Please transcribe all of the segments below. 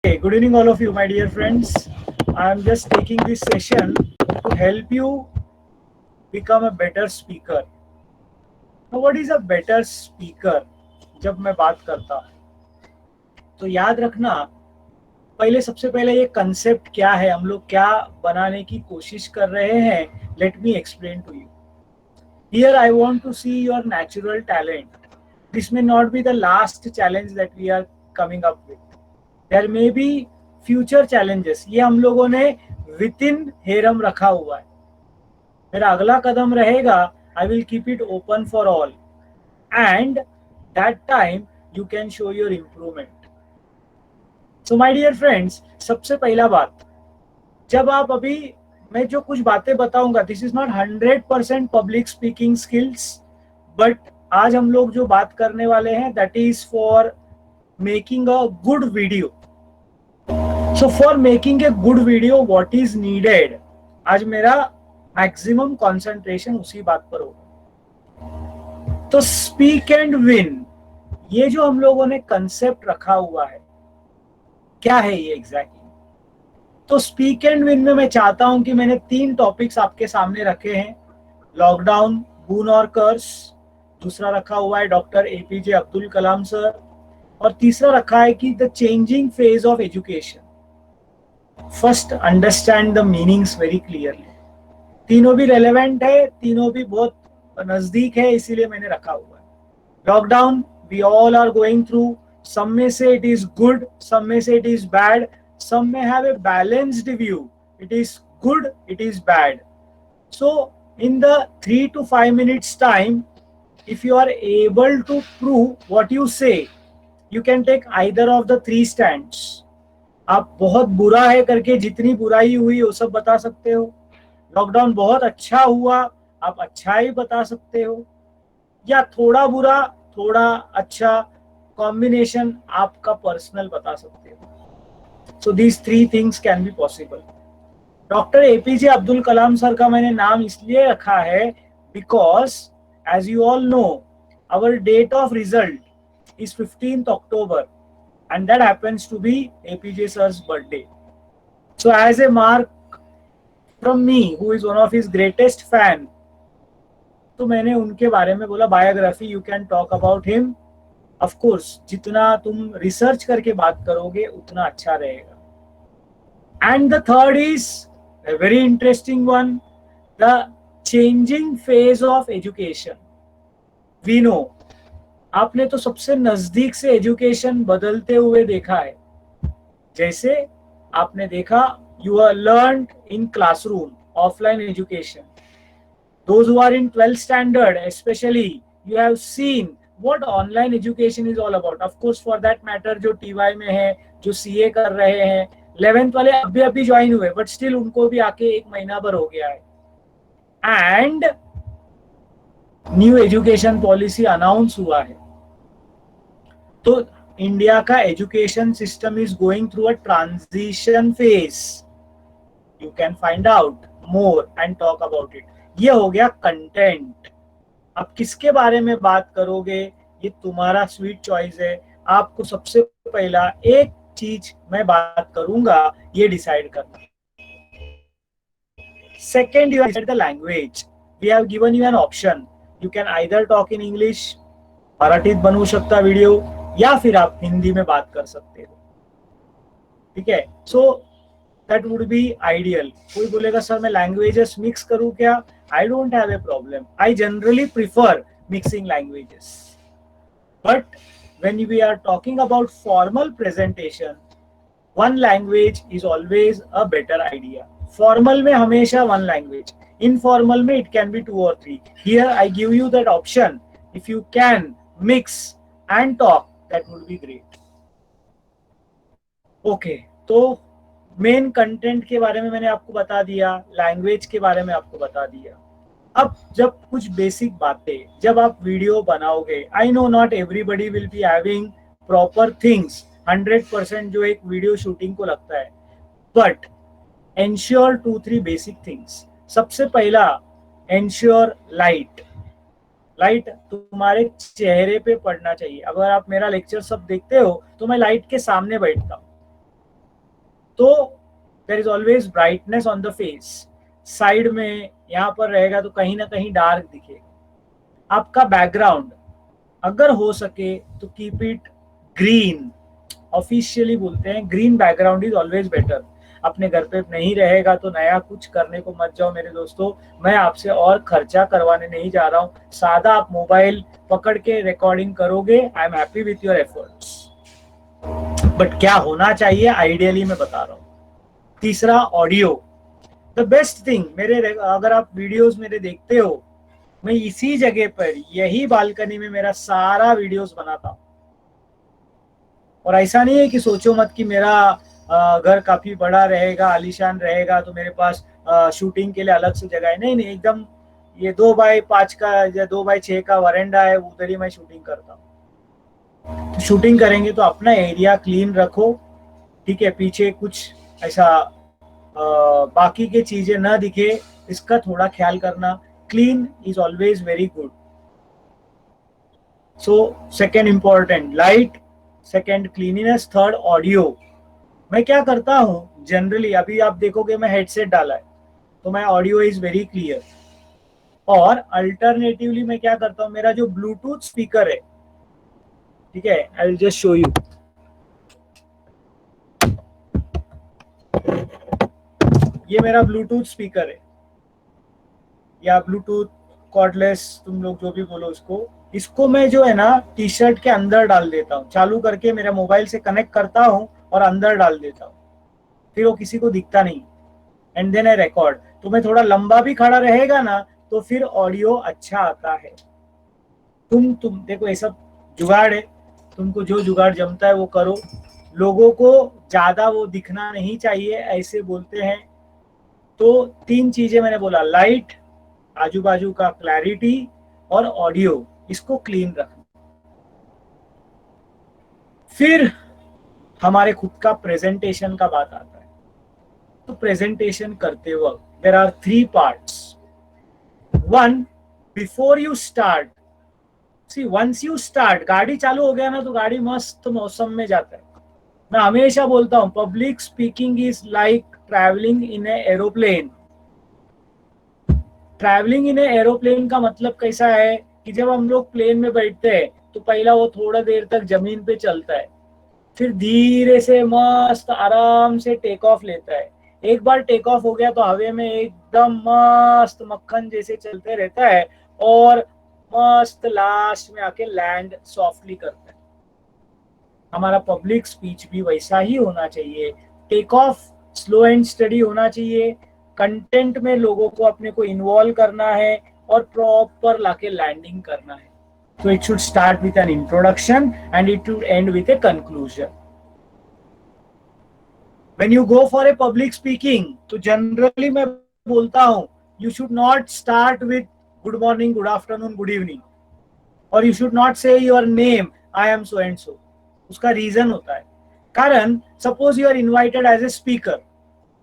Hey, good evening, all of you, my dear friends. I am just taking this session to help you become a better speaker. Now, what is a better speaker? जब मैं बात करता हूँ तो याद रखना, पहले सबसे पहले ये कंसेप्ट क्या है, हम लोग क्या बनाने की कोशिश कर रहे हैं. Let me explain to you. Here I want to see your natural talent. This may not be the last challenge that we are coming up with. There may be future challenges. ये हम लोगों ने within harem रखा हुआ है. मेरा अगला कदम रहेगा, I will keep it open for all. And that time you can show your improvement. So my dear friends, सबसे पहला बात, जब आप अभी मैं जो कुछ बातें बताऊंगा, this is not 100% public speaking skills, but आज हम लोग जो बात करने वाले हैं that is for making a good video. So for making a good video what is needed, आज मेरा मैक्सिमम कंसंट्रेशन उसी बात पर होगा. तो स्पीक एंड विन, ये जो हम लोगों ने कंसेप्ट रखा हुआ है, क्या है ये एग्जैक्टली? तो स्पीक एंड विन में मैं चाहता हूं कि मैंने 3 टॉपिक्स आपके सामने रखे हैं. लॉकडाउन, बून और कर्स. दूसरा रखा हुआ है doctor APJ Abdul Kalam sir. और तीसरा रखा है कि the changing phase of education. First, understand the meanings very clearly. तीनों भी रेलेवेंट है, तीनों भी बहुत नजदीक है, इसीलिए मैंने रखा हुआ है. Lockdown we all are going through. some may say it is good, some may say it is bad, some may have a balanced view. It is good, it is bad. So in the 3 to 5 minutes time, if you are able to prove what you say, you can take either of the 3 stands. आप बहुत बुरा है करके जितनी बुराई हुई वो सब बता सकते हो. लॉकडाउन बहुत अच्छा हुआ, आप अच्छाई बता सकते हो. या थोड़ा बुरा थोड़ा अच्छा कॉम्बिनेशन आपका पर्सनल बता सकते हो. So these 3 things can be possible. Doctor APJ Abdul Kalam sir का मैंने नाम इसलिए रखा है because as you all know our date of result is 15th October and that happens to be APJ sir's birthday. So as a mark from me, who is one of his greatest fan, तो मैंने उनके बारे में बोला biography, you can talk about him. Of course जितना तुम research करके बात करोगे उतना अच्छा रहेगा. And the third is a very interesting one, the changing phase of education. We know, आपने तो सबसे नजदीक से एजुकेशन बदलते हुए देखा है. जैसे आपने देखा, you are learned in classroom, offline education. Those who are in 12th standard especially, you have seen what online education is all about. Of course, for that matter, जो TY में है, जो CA कर रहे हैं, 11th वाले अभी join हुए, बट स्टिल उनको भी आके 1 महीना भर हो गया है. And new education policy announce हुआ है. तो इंडिया का education system is going through a transition phase. You can find out more and talk about it. ये हो गया कंटेंट. आप किसके बारे में बात करोगे ये तुम्हारा स्वीट चॉइस है. आपको सबसे पहला एक चीज मैं बात करूंगा, ये डिसाइड करना. Second, you decide the language. We have given you an option. You can either talk in English, मराठीत बनवू शकता वीडियो, या फिर आप हिंदी में बात कर सकते हो. ठीक है. So that would be ideal. कोई बोलेगा सर मैं लैंग्वेजेस मिक्स करूं क्या? I don't have a problem. I generally prefer mixing languages. But when we are talking about formal presentation, one language is always a better idea. Formal में हमेशा one language. Informal में it can be 2 or 3. Here I give you that option. If you can mix and talk, that would be great. Okay, तो main content के बारे में मैंने आपको बता दिया, लैंग्वेज के बारे में आपको बता दिया. अब जब कुछ बेसिक बातें, जब आप वीडियो बनाओगे, I know not everybody will be having proper things 100% जो एक वीडियो शूटिंग को लगता है, बट एंश्योर 2-3 बेसिक थिंग्स. सबसे पहला, एंश्योर लाइट. लाइट तुम्हारे चेहरे पे पड़ना चाहिए. अगर आप मेरा लेक्चर सब देखते हो तो मैं लाइट के सामने बैठता हूँ. तो there is always brightness on the face. Side में यहाँ पर रहेगा तो कहीं ना कहीं डार्क दिखेगा। आपका बैकग्राउंड अगर हो सके तो कीप इट ग्रीन। ऑफिशियली बोलते हैं green background is always better. अपने घर पे नहीं रहेगा तो नया कुछ करने को मत जाओ मेरे दोस्तों। मैं आपसे और खर्चा करवाने नहीं जा रहा हूँ। सादा आप मोबाइल पकड़ के रिकॉर्डिंग करोगे, I am happy with your efforts. But क्या होना चाहिए आइडियली मैं बता रहा हूँ। तीसरा, ऑडियो। द बेस्ट थिंग, मेरे अगर आप वीडियोस मेरे देखते हो, मैं इसी जगह पर यही बालकनी में मेरा सारा वीडियोस बनाता हूँ। और ऐसा नहीं है कि सोचो मत कि मेरा घर काफी बड़ा रहेगा, आलीशान रहेगा, तो मेरे पास शूटिंग के लिए अलग से जगह है। नहीं नहीं, एकदम ये 2x5 का या 2x6 का वरेंडा है, उधर ही मैं शूटिंग करता हूँ। तो शूटिंग करेंगे तो अपना एरिया क्लीन रखो, ठीक है। पीछे कुछ ऐसा बाकी के चीजें ना दिखे, इसका थोड़ा ख्याल करना। Clean is always very good. So second important light, second cleanliness, third audio. मैं क्या करता हूँ जनरली, अभी आप देखोगे मैं हेडसेट डाला है तो मैं ऑडियो इज वेरी क्लियर। और अल्टरनेटिवली मैं क्या करता हूँ, मेरा जो ब्लूटूथ स्पीकर है, ठीक है, I will just show you. ये मेरा ब्लूटूथ स्पीकर है, या ब्लूटूथ कॉर्डलेस, तुम लोग जो भी बोलो उसको। इसको मैं जो है ना टी शर्ट के अंदर डाल देता हूँ, चालू करके मेरा मोबाइल से कनेक्ट करता हूँ और अंदर डाल देता हूँ, फिर वो किसी को दिखता नहीं। And then I record. तो मैं थोड़ा लंबा भी खड़ा रहेगा ना तो फिर ऑडियो अच्छा आता है। तुम देखो, ये सब जुगाड़ है, तुमको जो जुगाड़ जमता है वो करो। लोगों को ज्यादा वो दिखना नहीं चाहिए, ऐसे बोलते हैं। तो तीन चीजें मैंने बोला, लाइट, आजू बाजू का क्लैरिटी और ऑडियो, इसको क्लीन रखना। फिर हमारे खुद का प्रेजेंटेशन का बात आता है। तो प्रेजेंटेशन करते वक्त there are three parts. One, before you start, see once you start, गाड़ी चालू हो गया ना तो गाड़ी मस्त मौसम में जाता है। मैं हमेशा बोलता हूँ public speaking is like travelling in A aeroplane. Travelling in A aeroplane का मतलब कैसा है कि जब हम लोग प्लेन में बैठते हैं तो पहला वो थोड़ा देर तक जमीन पे चलता है, फिर धीरे से मस्त आराम से टेक ऑफ लेता है। एक बार टेक ऑफ हो गया तो हवा में एकदम मस्त मक्खन जैसे चलते रहता है, और मस्त लास्ट में आके लैंड सॉफ्टली करता है। हमारा पब्लिक स्पीच भी वैसा ही होना चाहिए। Take off slow and steady होना चाहिए, कंटेंट में लोगों को अपने को इन्वॉल्व करना है और प्रॉपर लाके लैंडिंग करना है। So it should start with an introduction and it should end with a conclusion. When you go for a public speaking, तो generally मैं बोलता हूँ you should not start with good morning, good afternoon, good evening, or you should not say your name, I am so and so. उसका reason होता है। कारण suppose you are invited as a speaker,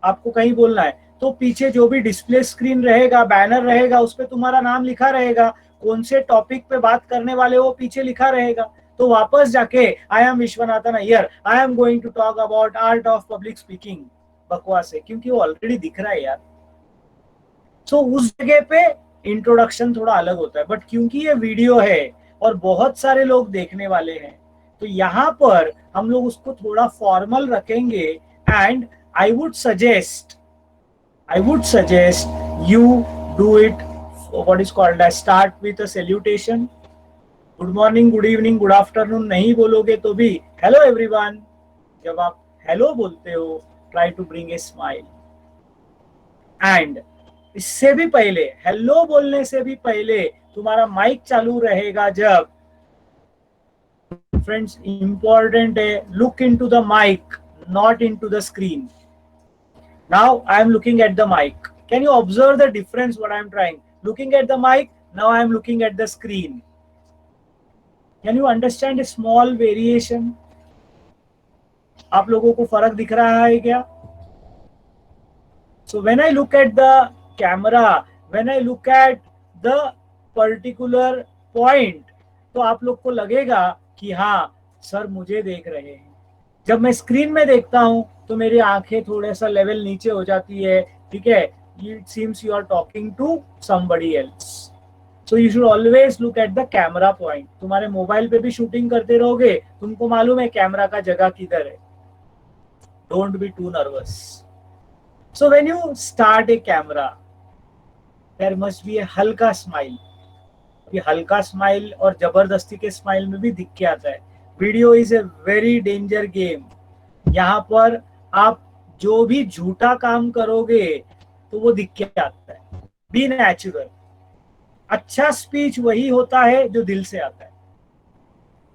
आपको कहीं बोलना है तो पीछे जो भी डिस्प्ले स्क्रीन रहेगा, बैनर रहेगा, उस पर तुम्हारा नाम लिखा रहेगा, कौन से टॉपिक पे बात करने वाले वो पीछे लिखा रहेगा। तो वापस जाके I am Vishwanathan Iyer, I am going to talk about art of public speaking, बकवास है, क्योंकि वो ऑलरेडी दिख रहा है यार। सो उस जगह पे इंट्रोडक्शन थोड़ा अलग होता है। बट क्योंकि ये वीडियो है और बहुत सारे लोग देखने वाले हैं, तो यहाँ पर हम लोग उसको थोड़ा फॉर्मल रखेंगे। And I would suggest you do it what is called as start with a salutation. Good morning, good evening, good afternoon नहीं बोलोगे तो भी हेलो एवरीवन। जब आप हेलो बोलते हो, try to bring a smile. And इससे भी पहले, हेलो बोलने से भी पहले तुम्हारा माइक चालू रहेगा जब, फ्रेंड्स इंपॉर्टेंट है, look into the mic, not into the screen. Now I am looking at the mic. Can you observe the difference what I am trying? Looking at the mic, now I am looking at the screen. Can you understand a small variation? आप लोगों को फर्क दिख रहा है क्या? So when I look at the camera, when I look at the particular point, तो आप लोग को लगेगा कि हाँ सर मुझे देख रहे हैं। जब मैं स्क्रीन में देखता हूं तो मेरी आंखें थोड़ा सा लेवल नीचे हो जाती है, ठीक है, it seems you are talking to somebody else. So you should always look at the camera point. तुम्हारे मोबाइल पे भी शूटिंग करते रहोगे, तुमको मालूम है कैमरा का जगह किधर है। Don't be too nervous. So when you start a camera, there must be a हल्का स्माइल। ये हल्का स्माइल और जबरदस्ती के स्माइल में भी दिख के आता है। Video is a very danger game. यहाँ पर आप जो भी झूठा काम करोगे तो वो दिख के आता है। B natural. अच्छा स्पीच वही होता है जो दिल से आता है।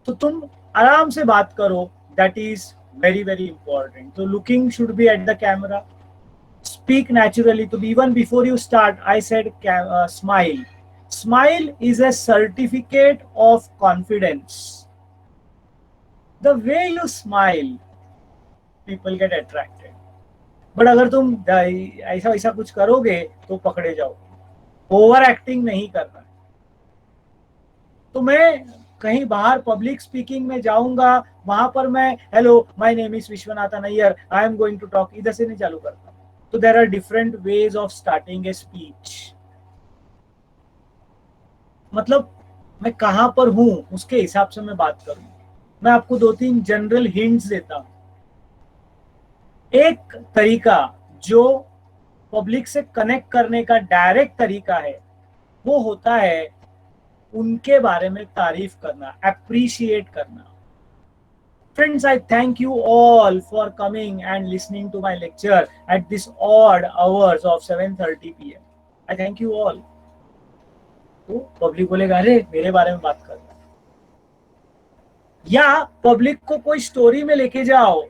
तो तुम आराम से बात करो, that is very very important. तो looking should be at the camera, speak naturally. So even before you start, I said smile. Smile is a certificate of confidence. The way you smile, people get attracted. But अगर तुम ऐसा ऐसा कुछ करोगे तो पकड़े जाओगे। ओवर एक्टिंग नहीं करना। तो मैं कहीं बाहर पब्लिक स्पीकिंग में जाऊंगा, वहां पर मैं hello my name is Vishwanathan Iyer, I am going to talk, इधर से नहीं चालू करता। तो there are different ways of starting a speech. मतलब मैं कहां पर हूं उसके हिसाब से मैं बात करूं। मैं आपको दो तीन जनरल हिंट्स देता हूं। एक तरीका जो पब्लिक से कनेक्ट करने का डायरेक्ट तरीका है, वो होता है उनके बारे में तारीफ करना, अप्रिशिएट करना। Friends, I thank you all for coming and listening to my lecture at this odd hours of 7:30 p.m. I thank you all. तो पब्लिक बोलेगा अरे मेरे बारे में बात कर रहा है। या पब्लिक को कोई स्टोरी में लेके जाओ,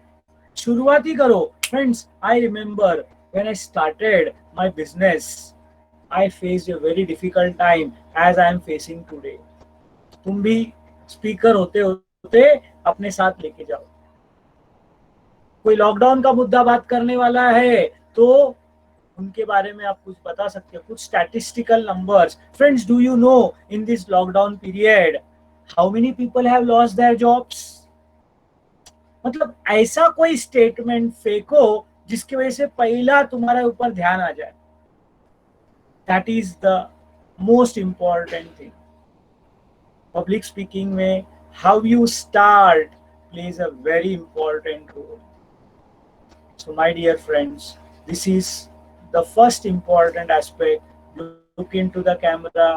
शुरुआती करो। Friends, I remember when I started my business, I faced a very difficult time as I am facing today. तुम भी स्पीकर होते होते अपने साथ लेके जाओ। कोई लॉकडाउन का मुद्दा बात करने वाला है तो उनके बारे में आप कुछ बता सकते हो, कुछ statistical numbers. Friends, do you know in this lockdown period how many people have lost their jobs? मतलब ऐसा कोई स्टेटमेंट फेंको जिसकी वजह से पहला तुम्हारे ऊपर ध्यान आ जाए। That is the most important thing. Public speaking में how you start plays a very important role. So my dear friends, this is the first important aspect. Look into the camera,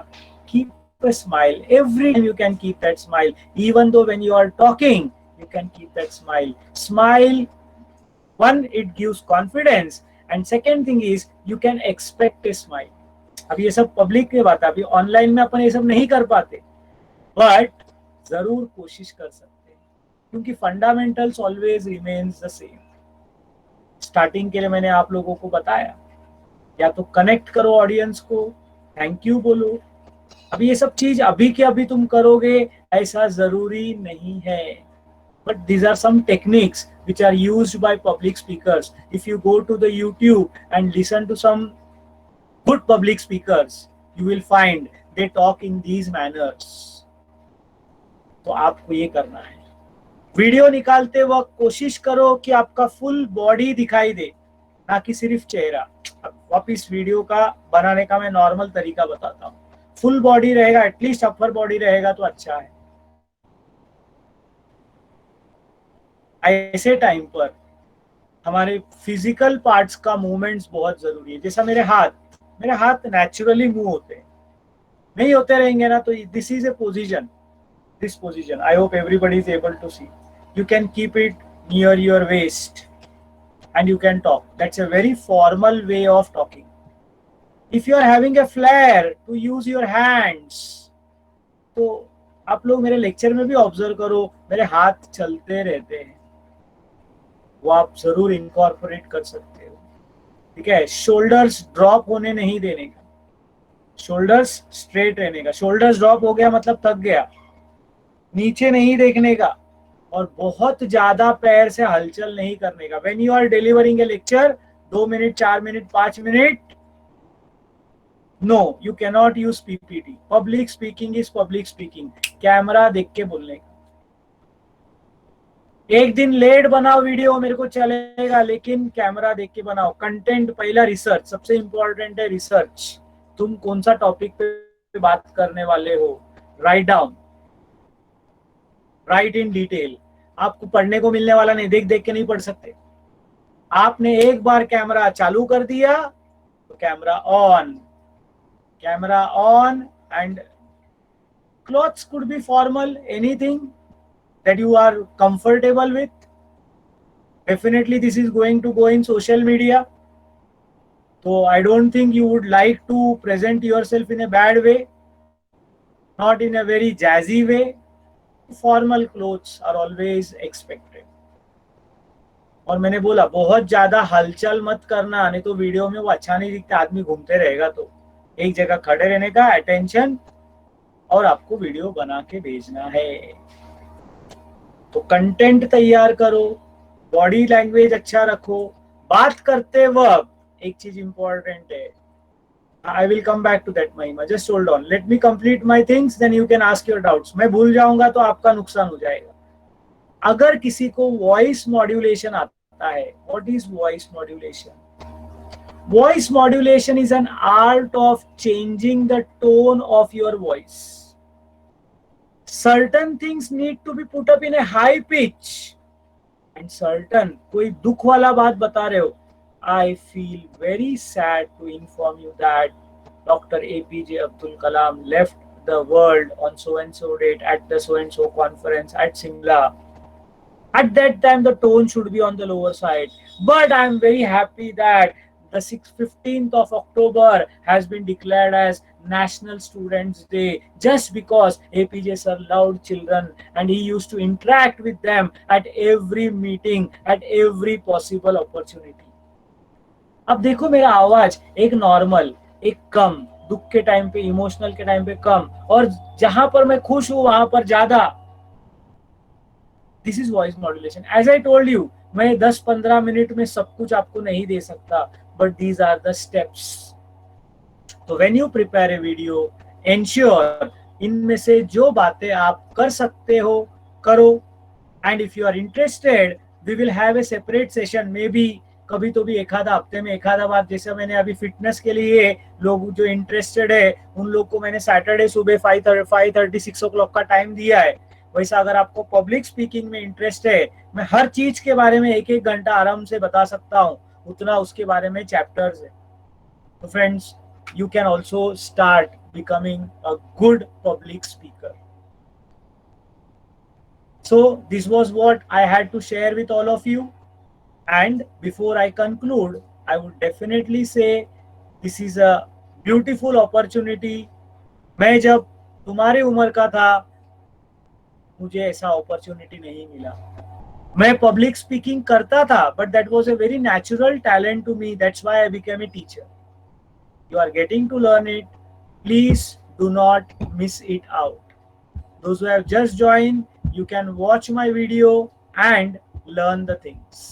keep a smile. Every time you can keep that smile. Even though when you are talking, you can keep that smile. Smile, one, it gives confidence, and second thing is you can expect a smile. अब ये सब public की बात है, अभी online में अपन ये सब नहीं कर पाते, बट जरूर कोशिश कर सकते हैं, क्योंकि fundamentals always remains the same. Starting के लिए मैंने आप लोगों को बताया, या तो कनेक्ट करो ऑडियंस को, थैंक यू बोलो। अभी ये सब चीज अभी के अभी तुम करोगे ऐसा जरूरी नहीं है, but these are some techniques which are used by public speakers. If you go to the YouTube and listen to some good public speakers, you will find they talk in these manners. तो आपको ये करना है। Video निकालते वक्त कोशिश करो कि आपका फुल बॉडी दिखाई दे, ना कि सिर्फ चेहरा। अब वापिस वीडियो का बनाने का मैं नॉर्मल तरीका बताता हूँ। फुल बॉडी रहेगा, एटलीस्ट अपर बॉडी रहेगा तो अच्छा है। ऐसे टाइम पर हमारे फिजिकल पार्ट्स का मूवमेंट्स बहुत जरूरी है। जैसा मेरे हाथ नेचुरली मूव होते हैं, नहीं होते रहेंगे ना, तो this is a position, this position. I hope everybody is able to see. You can keep it near your waist and you can talk. That's a very formal way of talking. If you are having a flair to use your hands, तो आप लोग मेरे lecture में भी observe करो, मेरे हाथ चलते रहते हैं, वो आप जरूर इनकॉर्पोरेट कर सकते हो। ठीक है, शोल्डर्स ड्रॉप होने नहीं देने का, शोल्डर्स स्ट्रेट रहने का। शोल्डर्स ड्रॉप हो गया मतलब थक गया, नीचे नहीं देखने का, और बहुत ज्यादा पैर से हलचल नहीं करने का। When you are delivering a lecture, 2 minute, 4 minute, 5 minute, no, you can not use PPT. Public speaking is public speaking, camera देख के बोलने का। एक दिन लेट बनाओ वीडियो, मेरे को चलेगा, लेकिन कैमरा देख के बनाओ। कंटेंट पहला, रिसर्च सबसे इंपॉर्टेंट है। रिसर्च, तुम कौन सा टॉपिक पे बात करने वाले हो, write down, right in detail. आपको पढ़ने को मिलने वाला नहीं, देख देख के नहीं पढ़ सकते। आपने एक बार कैमरा चालू कर दिया तो camera on, camera on. And clothes could be formal, anything that you are comfortable with. Definitely this is going to go in social media, so I don't think you would like to present yourself in a bad way, not in a very jazzy way. Formal clothes are always expected. और मैंने बोला बहुत ज्यादा हलचल मत करना, नहीं तो वीडियो में वो अच्छा नहीं दिखता, आदमी घूमते रहेगा। तो एक जगह खड़े रहने का, अटेंशन, और आपको वीडियो बना के भेजना है। तो कंटेंट तैयार करो, बॉडी लैंग्वेज अच्छा रखो। बात करते वक्त एक चीज इंपॉर्टेंट है, I will come back to that Mahima, just hold on, let me complete my things, then you can ask your doubts. मैं भूल जाऊंगा तो आपका नुकसान हो जाएगा। अगर किसी को वॉइस मॉड्यूलेशन आता है, what is voice modulation? Voice modulation is an art of changing the tone of your voice. certain things need to be put up in a high pitch and certain, कोई दुख वाला बात बता रहे हो, I feel very sad to inform you that Dr. APJ Abdul Kalam left the world on so and so date at the so and so conference at Simla. At that time the tone should be on the lower side, but I am very happy that the 15th of October has been declared as National Students Day just because APJ sir loved children and he used to interact with them at every meeting, at every possible opportunity. अब देखो मेरा आवाज एक normal, एक कम, दुख के time पे, emotional के टाइम पे कम, और जहां पर मैं खुश हूं वहां पर ज्यादा। This is voice modulation. As I told you, मैं 10-15 मिनट में सब कुछ आपको नहीं दे सकता, but these are the steps. तो when you prepare a video, ensure इनमें से जो बातें आप कर सकते हो करो। And if you are interested, we will have a separate session, maybe कभी तो भी एक आधा हफ्ते में एक आधा बार, जैसे मैंने अभी फिटनेस के लिए लोग जो इंटरेस्टेड है उन लोग को मैंने सैटरडे सुबह 5:30 6 o'clock का टाइम दिया है। वैसा अगर आपको पब्लिक स्पीकिंग में इंटरेस्ट है, मैं हर चीज के बारे में एक एक घंटा आराम से बता सकता हूँ, उतना उसके बारे में चैप्टर्स है। तो friends, you can also start becoming a good public speaker. So this was what I had to share with all of you, and before I conclude, I would definitely say this is a beautiful opportunity. मैं जब तुम्हारी उम्र का था, मुझे ऐसा opportunity नहीं मिला। मैं पब्लिक स्पीकिंग करता था, but that was a very natural talent to me, that's why I became a teacher. You are getting to learn it. Please do not miss it out. Those who have just joined, you can watch my video and learn the things.